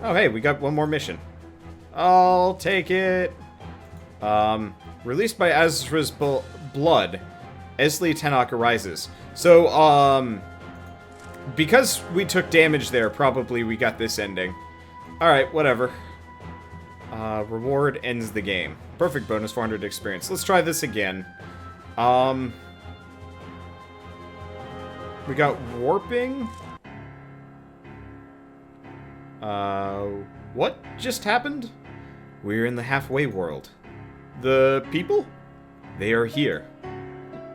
Oh, hey, we got one more mission. I'll take it. Released by Azra's blood, Esli Tenok arises. So, because we took damage there, probably we got this ending. Alright, whatever. Reward ends the game. Perfect bonus, 400 experience. Let's try this again. We got warping. What just happened? We're in the halfway world. The people? They are here.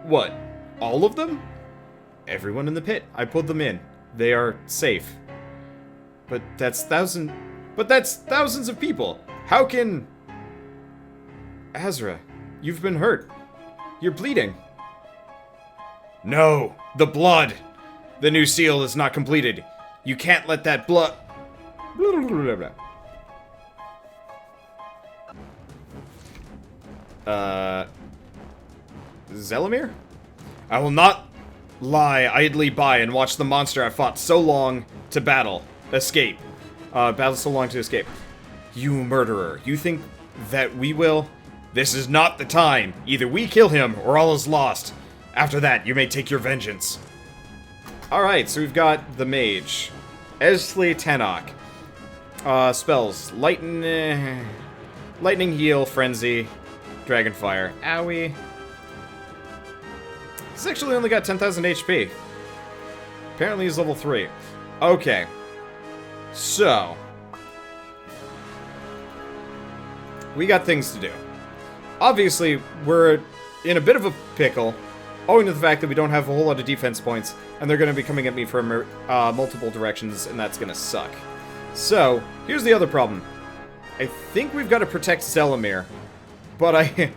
What? All of them? Everyone in the pit. I pulled them in. They are safe. But that's thousands of people. How can... Azra, you've been hurt. You're bleeding. No, the blood. The new seal is not completed. You can't let that blood... Zelimir? I will not lie idly by and watch the monster I fought so long to escape. Battle so long to escape. You murderer, you think that we will? This is not the time. Either we kill him or all is lost. After that, you may take your vengeance. Alright, so we've got the mage. Esli Tenok. Spells. Lightning, heal, frenzy, dragonfire. Owie. He's actually only got 10,000 HP. Apparently he's level 3. Okay. So. We got things to do. Obviously, we're in a bit of a pickle, owing to the fact that we don't have a whole lot of defense points, and they're going to be coming at me from multiple directions, and that's going to suck. So, here's the other problem. I think we've got to protect Zelimir, but I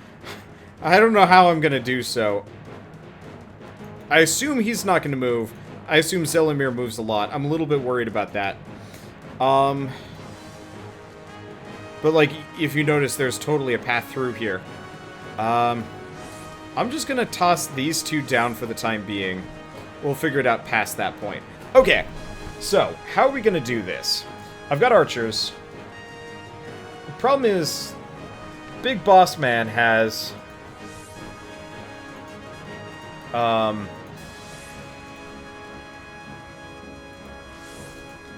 don't know how I'm going to do so. I assume he's not going to move. I assume Zelimir moves a lot. I'm a little bit worried about that. But, like, if you notice, there's totally a path through here. I'm just gonna toss these two down for the time being. We'll figure it out past that point. Okay, so, how are we gonna do this? I've got archers. The problem is, Big Boss Man has...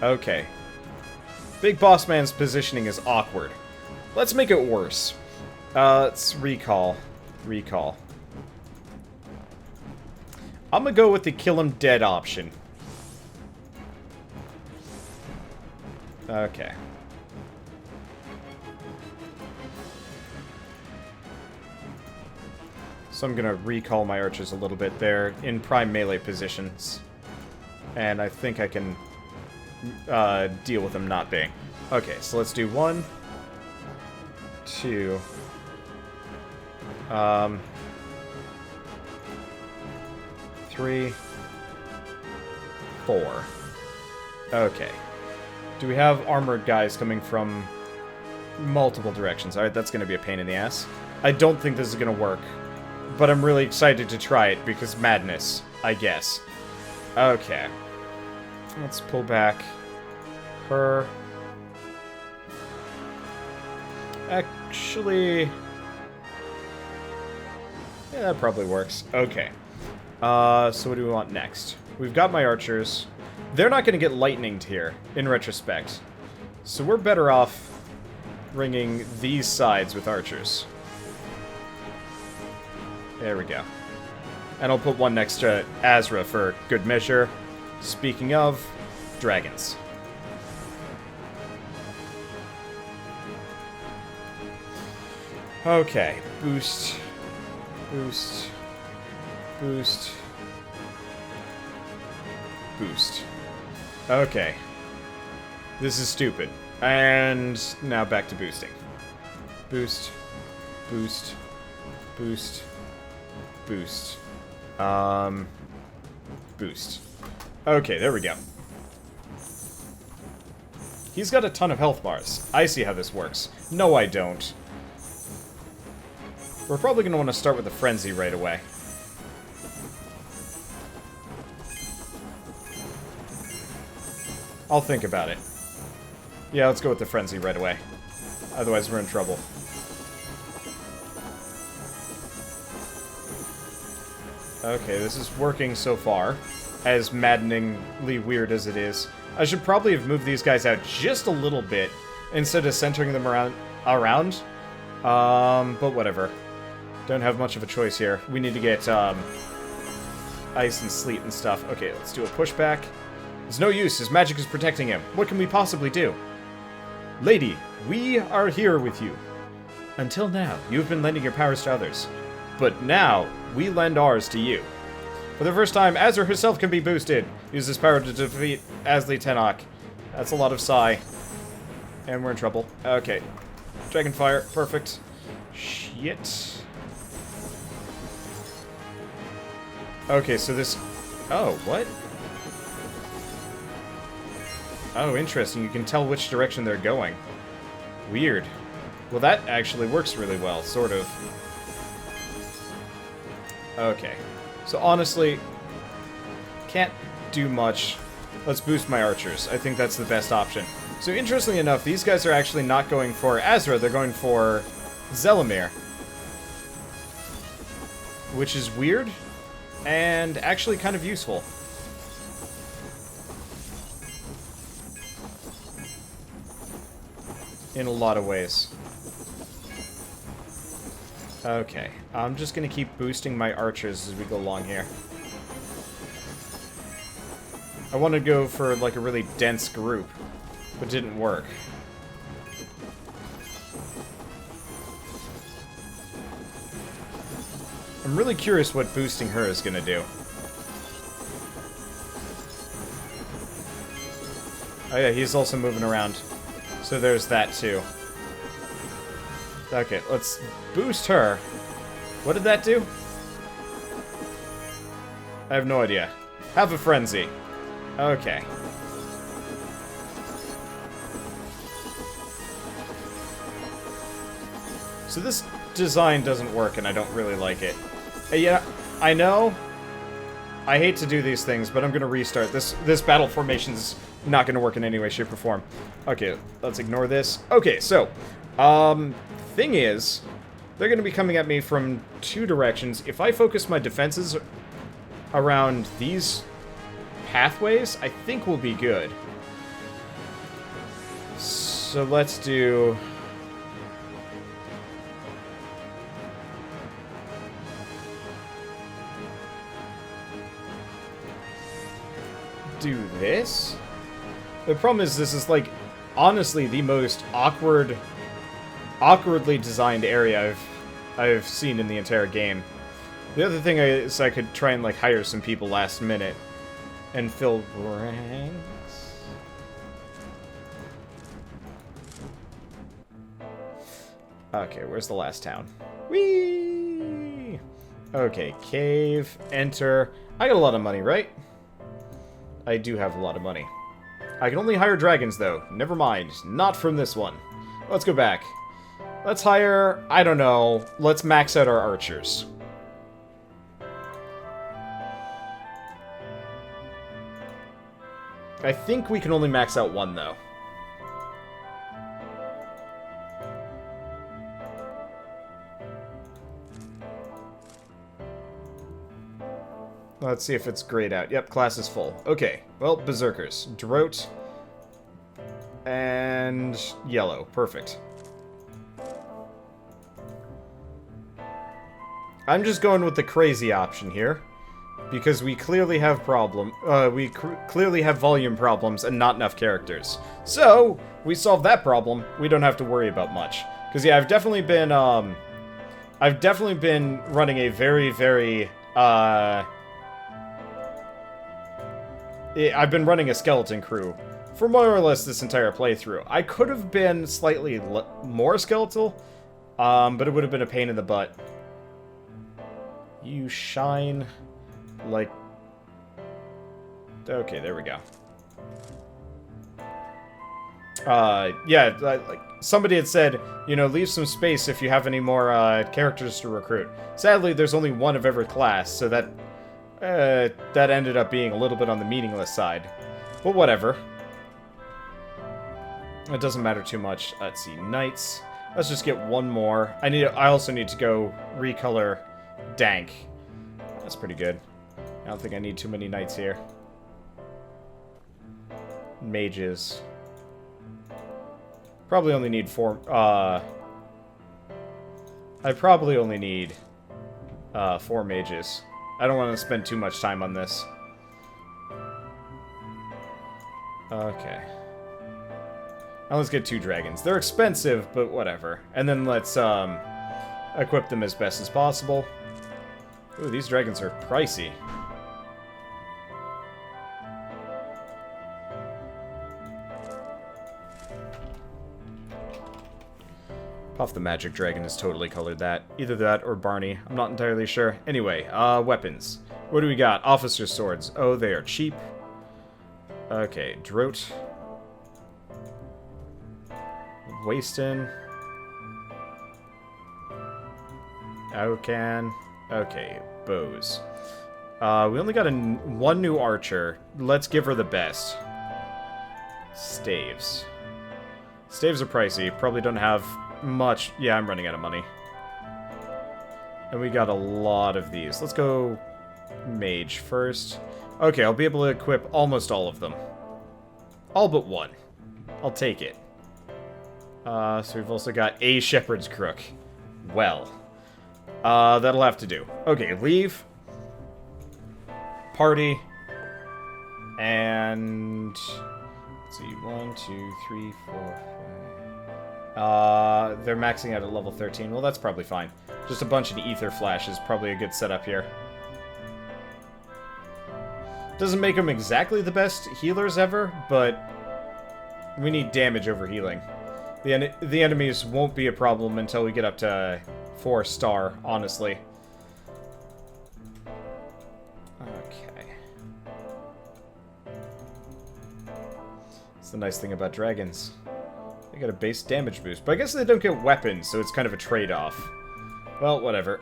Okay. Big Boss Man's positioning is awkward. Let's make it worse. Let's recall. Recall. I'm gonna go with the kill him dead option. Okay. So I'm gonna recall my archers a little bit. They're in prime melee positions. And I think I can deal with them not being. Okay, so let's do 1, 2, 3, 4. Okay. Do we have armored guys coming from multiple directions? Alright, that's going to be a pain in the ass. I don't think this is going to work, but I'm really excited to try it because madness, I guess. Okay. Let's pull back her. Actually... yeah, that probably works. Okay. So what do we want next? We've got my archers. They're not going to get lightninged here, in retrospect. So we're better off ringing these sides with archers. There we go. And I'll put one next to Azra for good measure. Speaking of, dragons. Okay, boost, boost, boost, boost. Okay. This is stupid. And now back to boosting. Boost, boost, boost, boost. Boost. Okay, there we go. He's got a ton of health bars. I see how this works. No, I don't. We're probably going to want to start with the frenzy right away. I'll think about it. Yeah, let's go with the frenzy right away. Otherwise, we're in trouble. Okay, this is working so far, as maddeningly weird as it is. I should probably have moved these guys out just a little bit, instead of centering them around. But whatever. Don't have much of a choice here. We need to get, ice and sleet and stuff. Okay, let's do a pushback. There's no use, his magic is protecting him. What can we possibly do? Lady, we are here with you. Until now, you've been lending your powers to others. But now, we lend ours to you. For the first time, Azure herself can be boosted. Use this power to defeat Asli Tenok. That's a lot of psi. And we're in trouble. Okay. Dragonfire, perfect. Shit. Okay, so this... Oh, what? Oh, interesting. You can tell which direction they're going. Weird. Well, that actually works really well, sort of. Okay. So, honestly, can't do much. Let's boost my archers. I think that's the best option. So, interestingly enough, these guys are actually not going for Azra, they're going for Zelimir. Which is weird, and actually kind of useful. In a lot of ways. Okay, I'm just gonna keep boosting my archers as we go along here. I want to go for, like, a really dense group, but it didn't work. I'm really curious what boosting her is gonna do. Oh yeah, he's also moving around. So there's that too. Okay, let's boost her. What did that do? I have no idea. Have a frenzy. Okay. So this design doesn't work and I don't really like it. Yeah, I know. I hate to do these things, but I'm gonna restart. This battle formation's not gonna work in any way, shape, or form. Okay, let's ignore this. Okay, so, thing is, they're gonna be coming at me from two directions. If I focus my defenses around these pathways, I think we'll be good. So let's do... do this? The problem is this is, like, honestly the most awkwardly designed area I've seen in the entire game. The other thing is I could try and, like, hire some people last minute and fill ranks. Okay, where's the last town? Whee! Okay, cave, enter. I got a lot of money, right? I do have a lot of money. I can only hire dragons, though. Never mind. Not from this one. Let's go back. Let's hire... I don't know. Let's max out our archers. I think we can only max out one, though. Let's see if it's grayed out. Yep, class is full. Okay, well, berserkers. Drought. And yellow. Perfect. I'm just going with the crazy option here. Because we clearly have clearly have volume problems and not enough characters. So, we solve that problem, we don't have to worry about much. Because, yeah, I've definitely been running a very, very, I've been running a skeleton crew for more or less this entire playthrough. I could have been slightly more skeletal, but it would have been a pain in the butt. You shine like... Okay, there we go. Yeah, like somebody had said, you know, leave some space if you have any more characters to recruit. Sadly, there's only one of every class, so that ended up being a little bit on the meaningless side. But whatever. It doesn't matter too much. Let's see, knights. Let's just get one more. I also need to go recolor Dank. That's pretty good. I don't think I need too many knights here. Mages. Probably only need 4. I probably only need 4 mages. I don't want to spend too much time on this. Okay. Now let's get 2 dragons. They're expensive, but whatever. And then let's equip them as best as possible. Ooh, these dragons are pricey. Puff the Magic Dragon is totally colored that. Either that or Barney. I'm not entirely sure. Anyway, weapons. What do we got? Officer swords. Oh, they are cheap. Okay, Droat. Wastin. Okan. Okay, bows. We only got one new archer. Let's give her the best. Staves. Staves are pricey. Probably don't have much. Yeah, I'm running out of money. And we got a lot of these. Let's go mage first. Okay, I'll be able to equip almost all of them. All but one. I'll take it. So we've also got a shepherd's crook. Well. That'll have to do. Okay, leave. Party. And... let's see. 1, 2, 3, 4, 5... they're maxing out at level 13. Well, that's probably fine. Just a bunch of ether flash is probably a good setup here. Doesn't make them exactly the best healers ever, but we need damage over healing. The enemies won't be a problem until we get up to 4-star, honestly. Okay. That's the nice thing about dragons. They got a base damage boost, but I guess they don't get weapons, so it's kind of a trade-off. Well, whatever.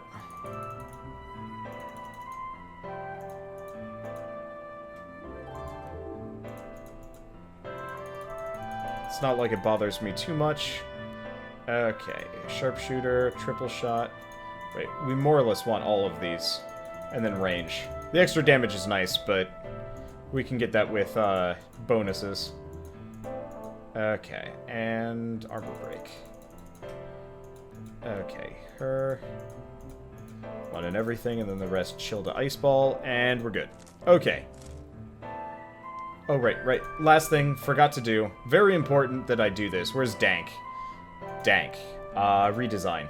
It's not like it bothers me too much. Okay, sharpshooter, triple shot. Wait, we more or less want all of these. And then range. The extra damage is nice, but we can get that with bonuses. Okay, and armor break. Okay, her. One and everything, and then the rest chill to ice ball, and we're good. Okay. Oh, right. Last thing, forgot to do. Very important that I do this. Where's Dank? Dank. Redesign.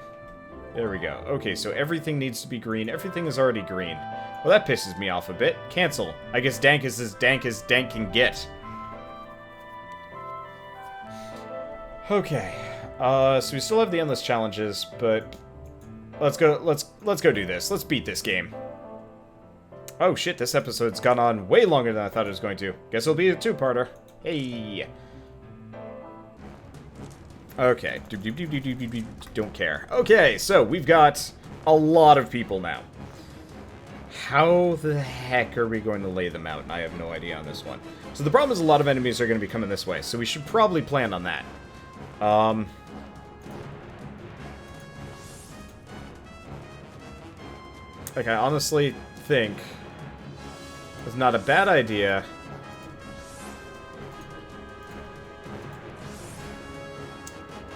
There we go. Okay, so everything needs to be green. Everything is already green. Well, that pisses me off a bit. Cancel. I guess Dank is as dank as Dank can get. Okay. So we still have the endless challenges, but let's go do this. Let's beat this game. Oh shit, this episode's gone on way longer than I thought it was going to. Guess it'll be a 2-parter. Hey. Okay. Don't care. Okay, so we've got a lot of people now. How the heck are we going to lay them out? And I have no idea on this one. So the problem is a lot of enemies are going to be coming this way, so we should probably plan on that. Okay, I honestly think it's not a bad idea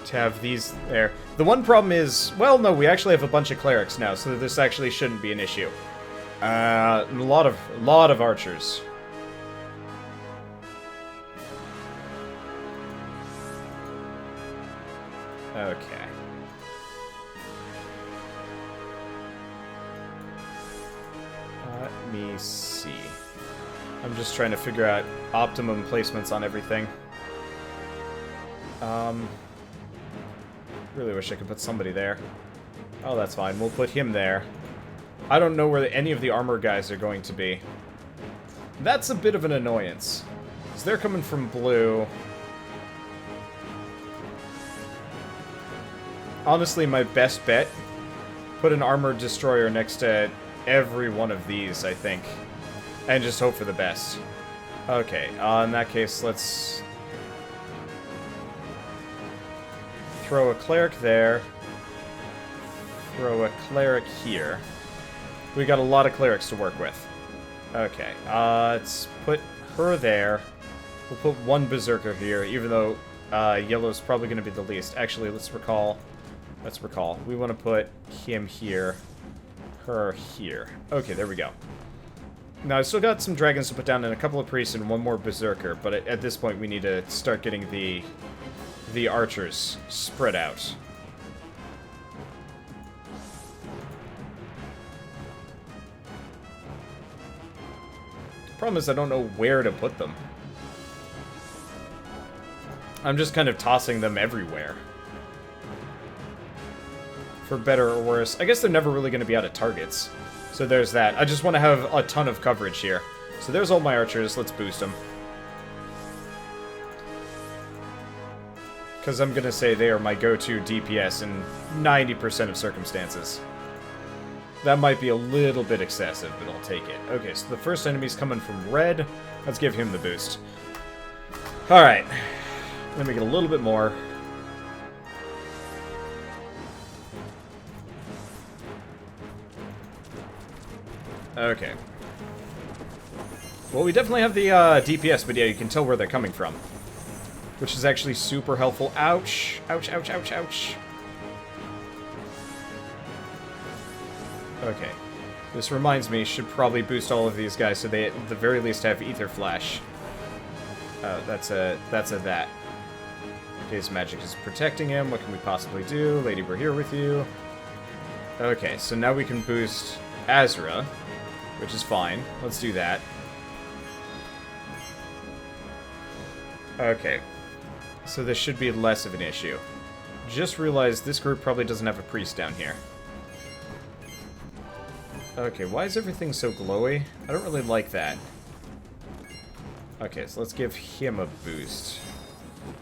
to have these there. The one problem is, well, no, we actually have a bunch of clerics now, so this actually shouldn't be an issue. A lot of archers. Okay. Let me see. I'm just trying to figure out optimum placements on everything. Really wish I could put somebody there. Oh, that's fine. We'll put him there. I don't know where any of the armor guys are going to be. That's a bit of an annoyance. Because they're coming from blue. Honestly, my best bet, put an armored destroyer next to every one of these, I think. And just hope for the best. Okay, in that case, let's throw a cleric there. Throw a cleric here. We got a lot of clerics to work with. Okay, let's put her there. We'll put one berserker here, even though yellow's probably going to be the least. Actually, let's recall. We want to put him here, her here. Okay, there we go. Now, I've still got some dragons to put down and a couple of priests and one more berserker, but at this point we need to start getting the archers spread out. Problem is I don't know where to put them. I'm just kind of tossing them everywhere. For better or worse. I guess they're never really going to be out of targets. So there's that. I just want to have a ton of coverage here. So there's all my archers. Let's boost them. Because I'm going to say they are my go-to DPS in 90% of circumstances. That might be a little bit excessive, but I'll take it. Okay, so the first enemy's coming from red. Let's give him the boost. Alright. Let me get a little bit more. Okay. Well, we definitely have the DPS, but yeah, you can tell where they're coming from. Which is actually super helpful. Ouch. Ouch, ouch, ouch, ouch. Okay. This reminds me, should probably boost all of these guys so they at the very least have Ether Flash. That's a that. Okay, his magic is protecting him. What can we possibly do? Lady, we're here with you. Okay, so now we can boost Azra, which is fine. Let's do that. Okay. So this should be less of an issue. Just realized this group probably doesn't have a priest down here. Okay, why is everything so glowy? I don't really like that. Okay, so let's give him a boost.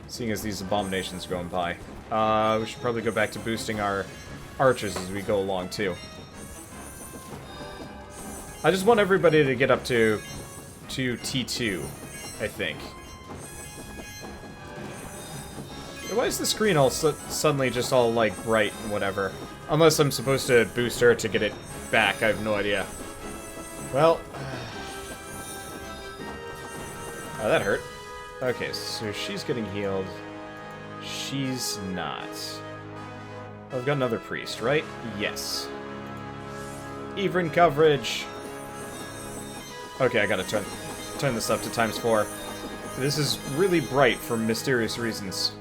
Seeing as these abominations are going by. We should probably go back to boosting our archers as we go along, too. I just want everybody to get up to T2, I think. Why is the screen all suddenly just all, like, bright and whatever? Unless I'm supposed to boost her to get it back, I have no idea. Well... oh, that hurt. Okay, so she's getting healed. She's not. Oh, I've got another priest, right? Yes. Even coverage! Okay, I gotta turn this up to ×4. This is really bright for mysterious reasons.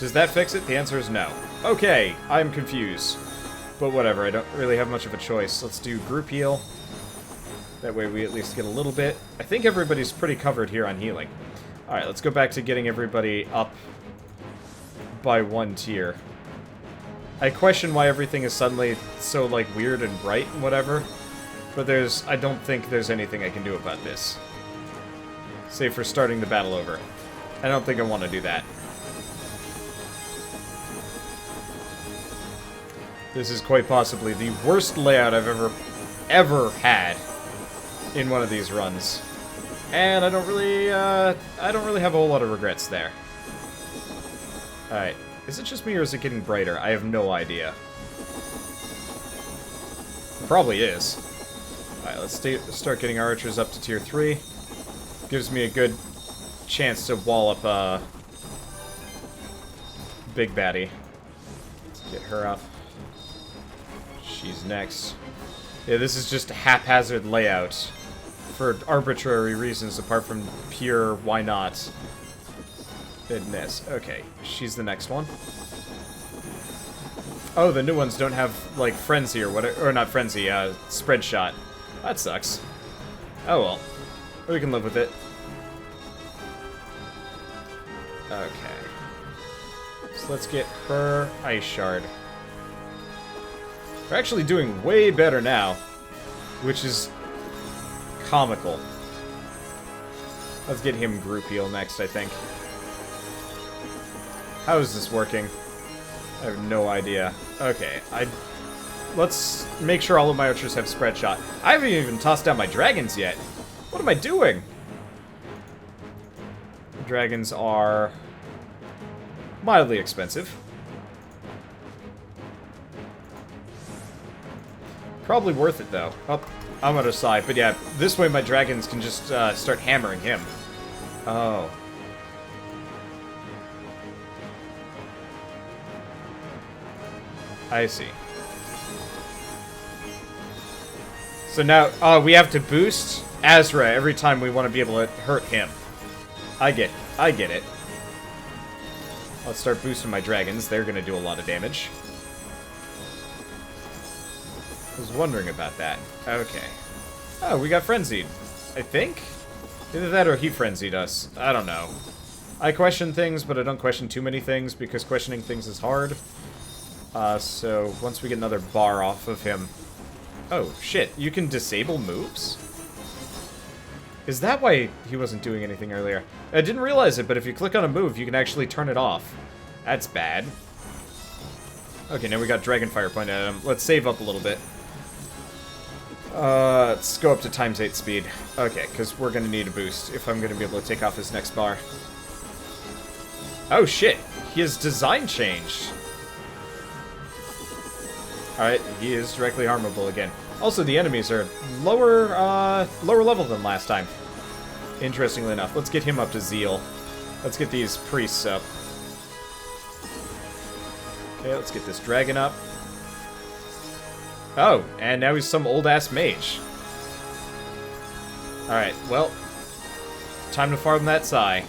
Does that fix it? The answer is no. Okay, I'm confused. But whatever, I don't really have much of a choice. Let's do group heal. That way we at least get a little bit. I think everybody's pretty covered here on healing. Alright, let's go back to getting everybody up by one tier. I question why everything is suddenly so, like, weird and bright and whatever. But I don't think there's anything I can do about this. Save for starting the battle over. I don't think I want to do that. This is quite possibly the worst layout I've ever had in one of these runs. And I don't really have a whole lot of regrets there. Alright. Is it just me or is it getting brighter? I have no idea. It probably is. Alright, let's start getting our archers up to tier 3. Gives me a good chance to wall up Big Baddie. Let's get her up. She's next. Yeah, this is just a haphazard layout for arbitrary reasons apart from pure why not goodness. Okay, she's the next one. Oh, the new ones don't have, like, Frenzy or whatever, or not Frenzy, Spread Shot. That sucks. Oh well. We can live with it. Okay. So let's get her Ice Shard. We're actually doing way better now, which is comical. Let's get him group heal next, I think. How is this working? I have no idea. Okay, let's make sure all of my archers have spread shot. I haven't even tossed down my dragons yet. What am I doing? Dragons are mildly expensive. Probably worth it, though. Oh, I'm out of sight. But yeah, this way my dragons can just start hammering him. Oh. I see. So now, we have to boost Azra every time we want to be able to hurt him. I get it. Let's start boosting my dragons. They're going to do a lot of damage. I was wondering about that. Okay. Oh, we got frenzied. I think? Either that or he frenzied us. I don't know. I question things, but I don't question too many things, because questioning things is hard. So, once we get another bar off of him... Oh, shit. You can disable moves? Is that why he wasn't doing anything earlier? I didn't realize it, but if you click on a move, you can actually turn it off. That's bad. Okay, now we got Dragonfire pointed at him. Let's save up a little bit. Let's go up to ×8 speed. Okay, because we're going to need a boost if I'm going to be able to take off his next bar. Oh, shit. His design changed. Alright, he is directly harmable again. Also, the enemies are lower level than last time. Interestingly enough. Let's get him up to Zeal. Let's get these priests up. Okay, let's get this dragon up. Oh, and now he's some old-ass mage. Alright, well, time to farm that Psy.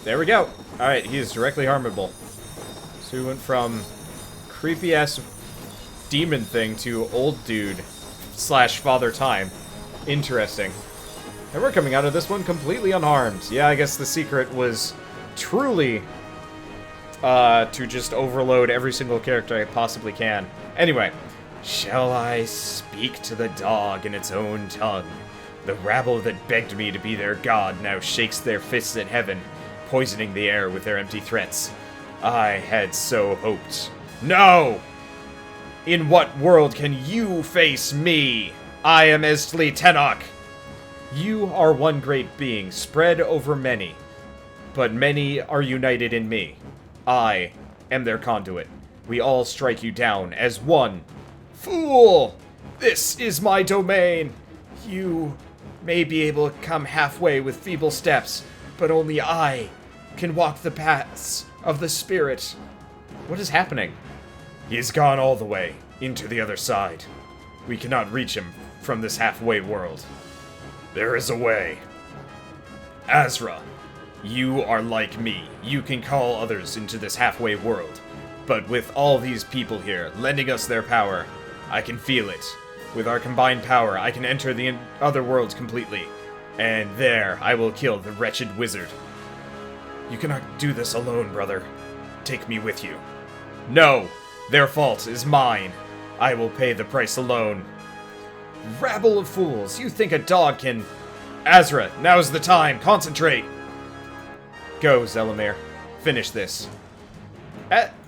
There we go. Alright, he is directly harmable. So we went from creepy-ass demon thing to old dude / Father Time. Interesting. And we're coming out of this one completely unharmed. Yeah, I guess the secret was truly to just overload every single character I possibly can. Anyway. Shall I speak to the dog in its own tongue? The rabble that begged me to be their god now shakes their fists at heaven, poisoning the air with their empty threats. I had so hoped. No! In what world can you face me? I am Estli Tenok. You are one great being, spread over many, but many are united in me. I am their conduit. We all strike you down as one. Fool! This is my domain. You may be able to come halfway with feeble steps, but only I can walk the paths of the spirit. What is happening? He has gone all the way into the other side. We cannot reach him from this halfway world. There is a way. Azra, you are like me. You can call others into this halfway world. But with all these people here lending us their power, I can feel it. With our combined power, I can enter the other worlds completely. And there, I will kill the wretched wizard. You cannot do this alone, brother. Take me with you. No! Their fault is mine. I will pay the price alone. Rabble of fools, you think a dog can... Azra, now's the time. Concentrate. Go, Zelamir. Finish this.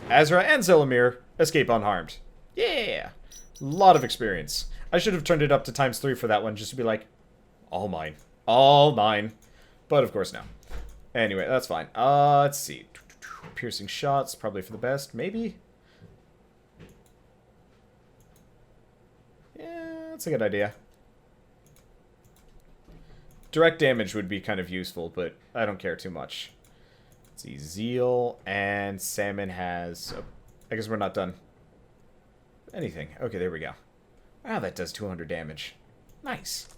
Azra and Zelamir escape unharmed. Yeah! Lot of experience. I should have turned it up to ×3 for that one, just to be like, all mine. All mine. But of course no. Anyway, that's fine. Let's see. Piercing shots, probably for the best. Maybe? Yeah, that's a good idea. Direct damage would be kind of useful, but I don't care too much. Let's see. Zeal and Salmon has... Oh, I guess we're not done. Anything. Okay, there we go. Wow, that does 200 damage. Nice.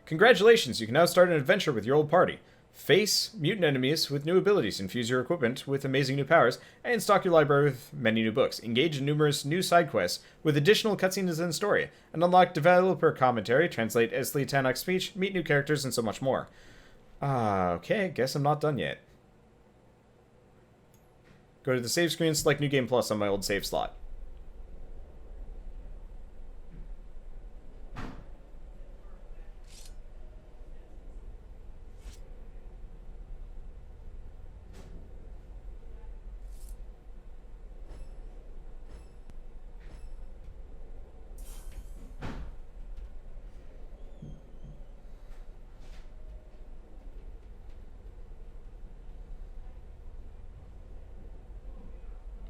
Congratulations, you can now start an adventure with your old party. Face mutant enemies with new abilities, infuse your equipment with amazing new powers, and stock your library with many new books. Engage in numerous new side quests with additional cutscenes and story, and unlock developer commentary, translate Estli Tanok's speech, meet new characters, and so much more. Okay, guess I'm not done yet. Go to the save screen, select New Game Plus on my old save slot.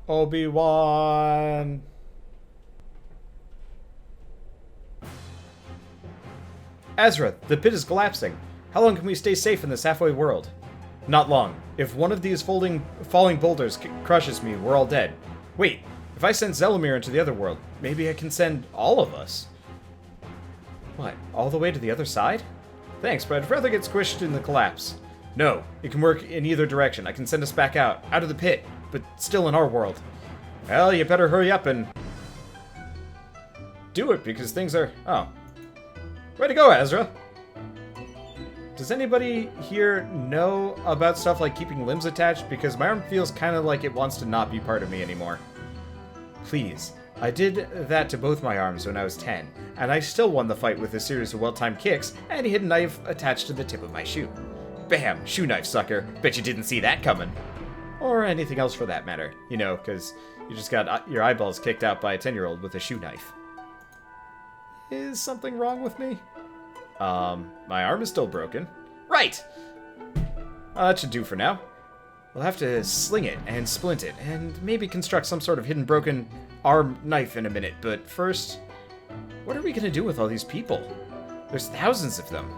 Obi-Wan. Azra, the pit is collapsing. How long can we stay safe in this halfway world? Not long. If one of these falling boulders crushes me, we're all dead. Wait, if I send Zelomir into the other world, maybe I can send all of us. What, all the way to the other side? Thanks, but I'd rather get squished in the collapse. No, it can work in either direction. I can send us back out of the pit, but still in our world. Well, you better hurry up and do it, because things are... Oh. Way to go, Azra! Does anybody here know about stuff like keeping limbs attached? Because my arm feels kind of like it wants to not be part of me anymore. Please. I did that to both my arms when I was 10, and I still won the fight with a series of well-timed kicks and a hidden knife attached to the tip of my shoe. Bam! Shoe knife, sucker. Bet you didn't see that coming. Or anything else for that matter. You know, because you just got your eyeballs kicked out by a 10-year-old with a shoe knife. Is something wrong with me? My arm is still broken. Right! That should do for now. We'll have to sling it and splint it, and maybe construct some sort of hidden broken arm knife in a minute, but first, what are we gonna do with all these people? There's thousands of them.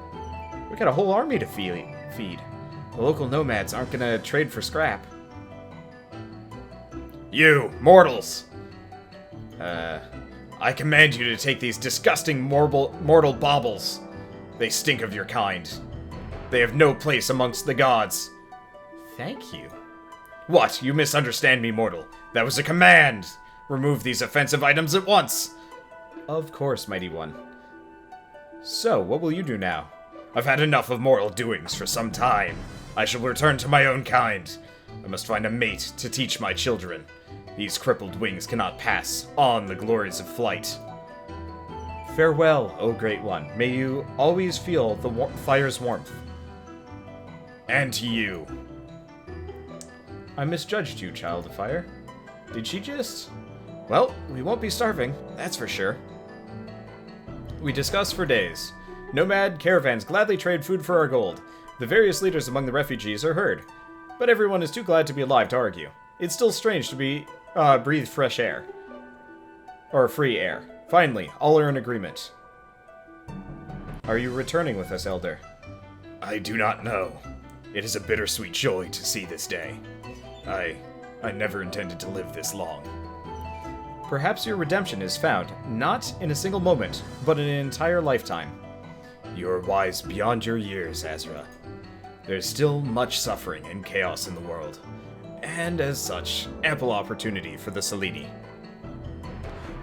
We got a whole army to feed. The local nomads aren't gonna trade for scrap. You, mortals! I command you to take these disgusting mortal baubles. They stink of your kind. They have no place amongst the gods. Thank you. What? You misunderstand me, mortal. That was a command! Remove these offensive items at once! Of course, mighty one. So, what will you do now? I've had enough of mortal doings for some time. I shall return to my own kind. I must find a mate to teach my children. These crippled wings cannot pass on the glories of flight. Farewell, O Great One. May you always feel the fire's warmth. And to you. I misjudged you, Child of Fire. Did she just... Well, we won't be starving, that's for sure. We discussed for days. Nomad caravans gladly trade food for our gold. The various leaders among the refugees are heard. But everyone is too glad to be alive to argue. It's still strange to breathe fresh air. Or free air. Finally, all are in agreement. Are you returning with us, Elder? I do not know. It is a bittersweet joy to see this day. I never intended to live this long. Perhaps your redemption is found, not in a single moment, but in an entire lifetime. You are wise beyond your years, Azra. There's still much suffering and chaos in the world, and as such, ample opportunity for the Seleni.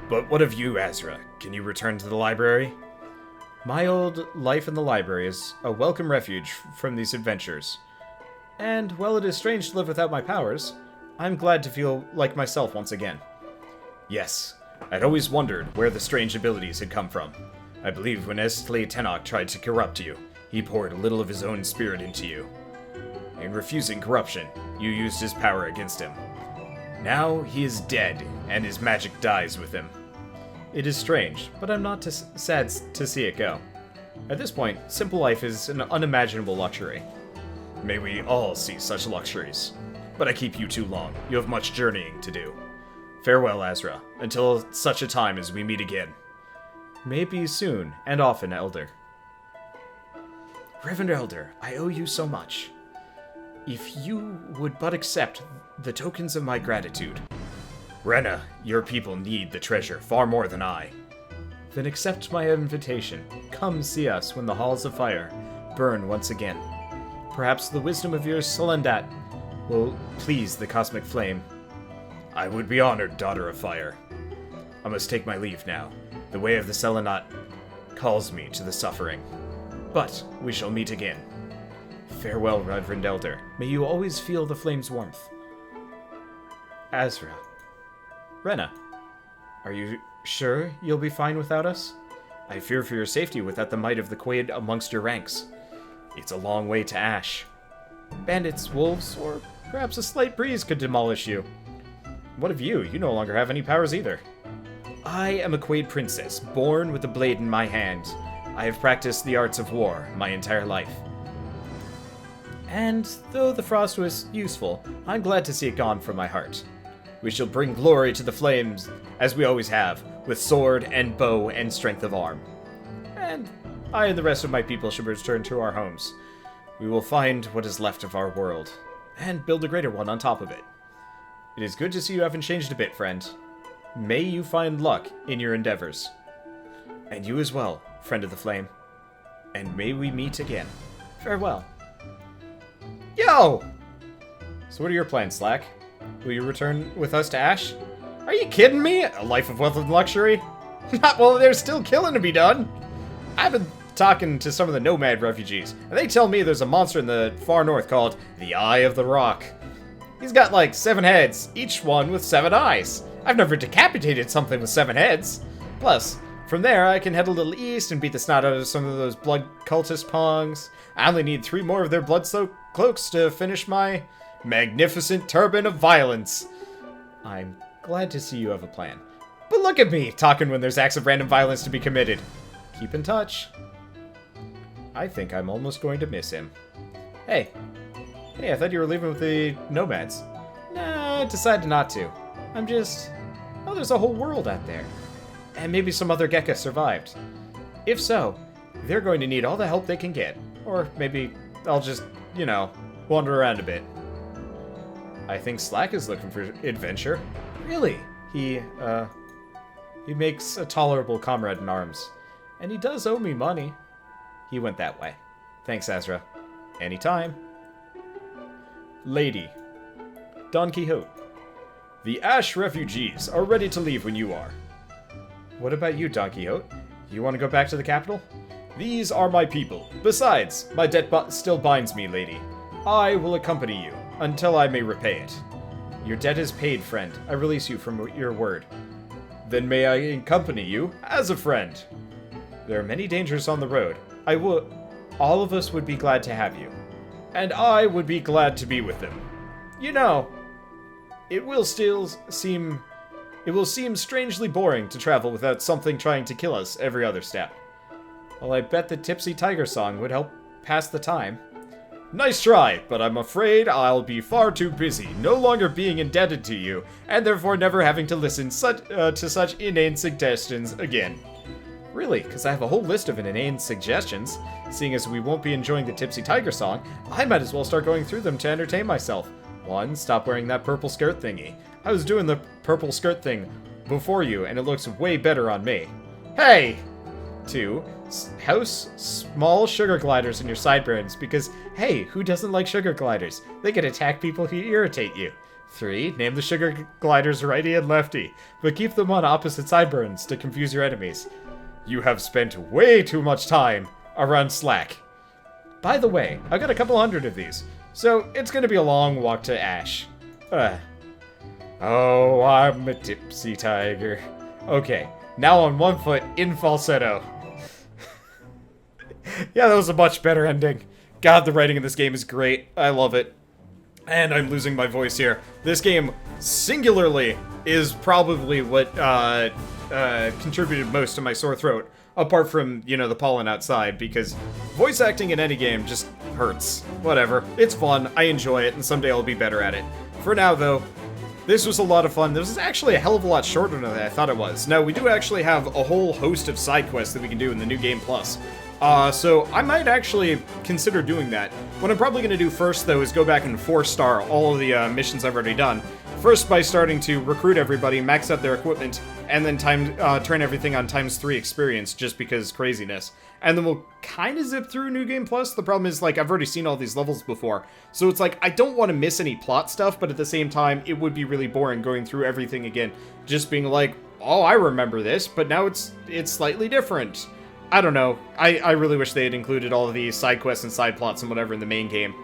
But what of you, Azra? Can you return to the library? My old life in the library is a welcome refuge from these adventures. And while it is strange to live without my powers, I'm glad to feel like myself once again. Yes, I'd always wondered where the strange abilities had come from. I believe when Estle Tenok tried to corrupt you, he poured a little of his own spirit into you. In refusing corruption, you used his power against him. Now he is dead, and his magic dies with him. It is strange, but I'm not sad to see it go. At this point, simple life is an unimaginable luxury. May we all see such luxuries. But I keep you too long. You have much journeying to do. Farewell, Azra, until such a time as we meet again. May it be soon, and often, Elder. Reverend Elder, I owe you so much. If you would but accept the tokens of my gratitude. Rena, your people need the treasure far more than I. Then accept my invitation. Come see us when the halls of fire burn once again. Perhaps the wisdom of your Solendat will please the cosmic flame. I would be honored, Daughter of Fire. I must take my leave now. The way of the Selenat calls me to the suffering. But we shall meet again. Farewell, Reverend Elder. May you always feel the flame's warmth. Azra. Rena. Are you sure you'll be fine without us? I fear for your safety without the might of the Quaid amongst your ranks. It's a long way to Ash. Bandits, wolves, or perhaps a slight breeze could demolish you. What of you? You no longer have any powers either. I am a Quaid princess, born with a blade in my hand. I have practiced the arts of war my entire life. And though the frost was useful, I'm glad to see it gone from my heart. We shall bring glory to the flames, as we always have, with sword and bow and strength of arm. And I and the rest of my people should return to our homes. We will find what is left of our world, and build a greater one on top of it. It is good to see you haven't changed a bit, friend. May you find luck in your endeavors. And you as well, friend of the flame. And may we meet again. Farewell. Yo! So what are your plans, Slack? Will you return with us to Ash? Are you kidding me? A life of wealth and luxury? Not while there's still killing to be done. I've been talking to some of the nomad refugees, and they tell me there's a monster in the far north called the Eye of the Rock. He's got like 7 heads, each one with 7 eyes. I've never decapitated something with 7 heads. Plus, from there I can head a little east and beat the snot out of some of those blood cultist pongs. I only need 3 more of their blood-soaked cloaks to finish my magnificent turban of violence. I'm glad to see you have a plan. But look at me, talking when there's acts of random violence to be committed. Keep in touch. I think I'm almost going to miss him. Hey, I thought you were leaving with the nomads. Nah, I decided not to. I'm just... Oh, there's a whole world out there. And maybe some other Gekka survived. If so, they're going to need all the help they can get. Or maybe I'll just, you know, wander around a bit. I think Slack is looking for adventure. Really? He makes a tolerable comrade in arms. And he does owe me money. He went that way. Thanks, Azra. Anytime. Lady. Don Quixote. The Ash refugees are ready to leave when you are. What about you, Don Quixote? You want to go back to the capital? These are my people. Besides, my debt still binds me, lady. I will accompany you until I may repay it. Your debt is paid, friend. I release you from your word. Then may I accompany you as a friend? There are many dangers on the road. All of us would be glad to have you. And I would be glad to be with them. You know, it will seem strangely boring to travel without something trying to kill us every other step. Well, I bet the Tipsy Tiger song would help pass the time. Nice try, but I'm afraid I'll be far too busy, no longer being indebted to you, and therefore never having to listen to such inane suggestions again. Really, because I have a whole list of inane suggestions. Seeing as we won't be enjoying the Tipsy Tiger song, I might as well start going through them to entertain myself. 1, stop wearing that purple skirt thingy. I was doing the purple skirt thing before you, and it looks way better on me. Hey! 2, house small sugar gliders in your sideburns, because, hey, who doesn't like sugar gliders? They can attack people who irritate you. 3, name the sugar gliders righty and lefty, but keep them on opposite sideburns to confuse your enemies. You have spent way too much time around Slack. By the way, I've got a couple hundred of these, so it's gonna be a long walk to Ash. Oh, I'm a tipsy tiger. Okay, now on one foot in falsetto. Yeah, that was a much better ending. God, the writing in this game is great. I love it. And I'm losing my voice here. This game, singularly, is probably what contributed most to my sore throat. Apart from, you know, the pollen outside, because voice acting in any game just hurts. Whatever. It's fun, I enjoy it, and someday I'll be better at it. For now, though, this was a lot of fun. This is actually a hell of a lot shorter than I thought it was. Now, we do actually have a whole host of side quests that we can do in the New Game Plus. So I might actually consider doing that. What I'm probably going to do first, though, is go back and 4-star all of the missions I've already done. First, by starting to recruit everybody, max out their equipment, and then turn everything on ×3 experience, just because craziness. And then we'll kind of zip through New Game Plus. The problem is, like, I've already seen all these levels before, so it's like, I don't want to miss any plot stuff, but at the same time, it would be really boring going through everything again. Just being like, oh, I remember this, but now it's slightly different. I don't know. I really wish they had included all of these side quests and side plots and whatever in the main game.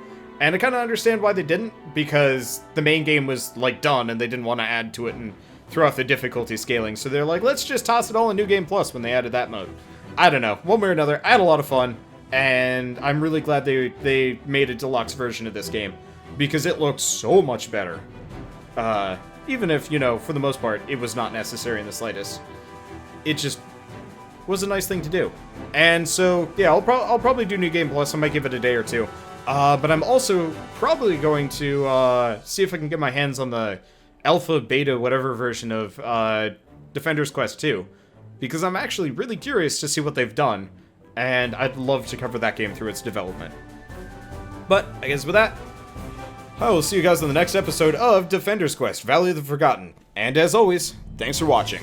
And I kind of understand why they didn't, because the main game was, like, done, and they didn't want to add to it and throw off the difficulty scaling. So they're like, let's just toss it all in New Game Plus when they added that mode. I don't know. One way or another, I had a lot of fun, and I'm really glad they made a deluxe version of this game, because it looks so much better. Even if, you know, for the most part, it was not necessary in the slightest. It just was a nice thing to do. And so, yeah, I'll probably do New Game Plus. I might give it a day or two. But I'm also probably going to see if I can get my hands on the alpha, beta, whatever version of Defender's Quest 2. Because I'm actually really curious to see what they've done. and I'd love to cover that game through its development. But, I guess with that, I will see you guys in the next episode of Defender's Quest: Valley of the Forgotten. And as always, thanks for watching.